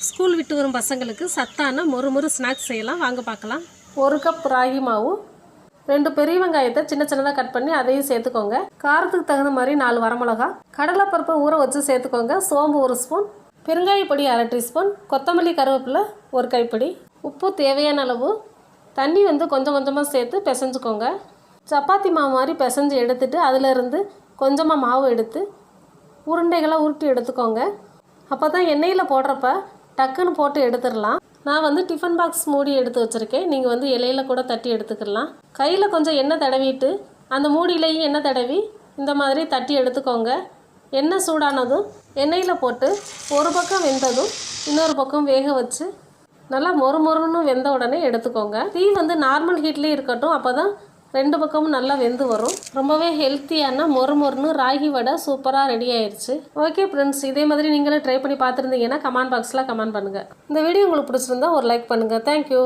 School விட்டு வரும் பசங்களுக்கு சத்தான மொறு ஸ்நாக்ஸ் செய்யலாம். வாங்க பார்க்கலாம். 1 கப் ராகி மாவு, 2 பெரிய வெங்காயத்தை சின்ன சின்னதாக கட் பண்ணி அதையும் சேர்த்துக்கோங்க. காரத்துக்கு தகுந்த மாதிரி 4 வரமிளகா, கடலைப்பருப்பை ஊற வச்சு சேர்த்துக்கோங்க. சோம்பு 1 ஸ்பூன், பெருங்காய பொடி 1/2 டீஸ்பூன், கொத்தமல்லி கருவேப்பிலை 1 கைப்பிடி, உப்பு தேவையான அளவு, தண்ணி கொஞ்சம் கொஞ்சமாக சேர்த்து பிசைஞ்சுக்கோங்க. சப்பாத்தி மாவு மாதிரி பிசைஞ்சு எடுத்துட்டு அதிலிருந்து கொஞ்சமாக மாவு எடுத்து உருண்டைகளாக உருட்டி எடுத்துக்கோங்க. அப்போ தான் எண்ணெயில் போடுறப்ப டக்குன்னு போட்டு எடுத்துடலாம். நான் டிஃபன் பாக்ஸ் மூடி எடுத்து வச்சுருக்கேன். நீங்கள் இலையில் கூட தட்டி எடுத்துக்கலாம். கையில் கொஞ்சம் எண்ணெய் தடவிட்டு அந்த மூடியிலையும் எண்ணெய் தடவி இந்த மாதிரி தட்டி எடுத்துக்கோங்க. எண்ணெய் சூடானதும் எண்ணெயில் போட்டு ஒரு பக்கம் வெந்ததும் இன்னொரு பக்கம் வேக வச்சு நல்லா மொறுன்னு வெந்த உடனே எடுத்துக்கோங்க. தீ நார்மல் ஹீட்லேயே இருக்கட்டும். அப்போ தான் 2 பக்கமும் நல்லா வெந்து வரும். ரொம்பவே ஹெல்த்தியான மொறுன்னு ராகி வடை சூப்பராக ரெடி ஆயிடுச்சு. ஓகே ஃப்ரெண்ட்ஸ், இதே மாதிரி நீங்களே ட்ரை பண்ணி பார்த்துருந்தீங்கன்னா கமெண்ட் பாக்ஸில் கமெண்ட் பண்ணுங்கள். இந்த வீடியோ உங்களுக்கு பிடிச்சிருந்தா ஒரு லைக் பண்ணுங்கள். தேங்க்யூ.